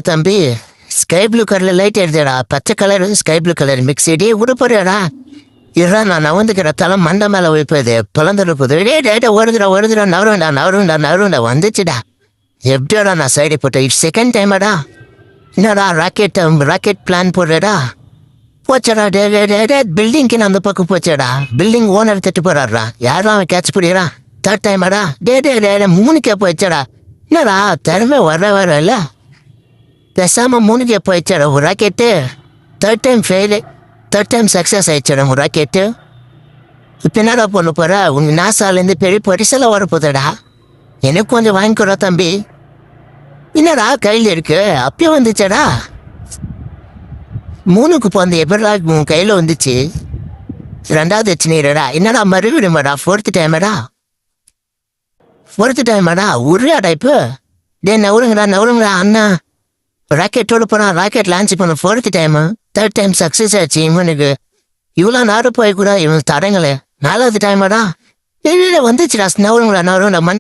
தம்பி sky blue கலர்ல light எடுத்துடா. பச்சை colour sky blue colour mix டே உடுப்பறியாடா. இதுதான் நான் நவந்துக்கிற தலை மண்டை மேலே வைப்பது பிளந்துருப்பது. டேட்டா வருதுடா நவருண்டா வந்துச்சுடா. எப்படியோடா நான் சைடு போட்டேன். இது செகண்ட் டைமாடா. என்னடா ராக்கெட் பிளான் போடுறடா. போச்சடா டே பில்டிங்க்கு நான் அந்த பக்கம் போச்சடா. பில்டிங் ஓனர் தட்டு போறாடுறா. யாரும் அவன் கேட்ச் பிடிக்கிறான். தேர்ட் டைமாடா. டே 3 போயிச்சடா. என்னடா திறமை வர இல்லை. பேசாம 3 போயிச்சடா ஒரு rocket. Third time fail. Third time success ஆயிடுச்சடா ஒரு ராக்கெட்டு. இப்போ என்னடா பண்ண போற. உங்க நாசாலேருந்து பெரிய பரிசெல்லாம் வரப்போதடா. எனக்கு கொஞ்சம் வாங்கிக்கிறா தம்பி. என்னடா கையில் இருக்கு. அப்பயே வந்துச்சடா. 3க்கு போந்த எப்படா உன் கையில் வந்துச்சு. 2வது வச்சுனீரடா. என்னடா மறுபடியுமாடா. ஃபோர்த்து டைமாடா உருடாடா இப்போ. நவருங்கடா அண்ணா. ராக்கெட்டோட போனா ராக்கெட் லான்ச் பண்ண 4th time. Third time success ஆச்சு இவனுக்கு. இவ்வளோ நேரம் போய் கூட இவன் தடங்களே. 4வது டைமாடா. வந்துச்சுடா நவருங்கடா மண்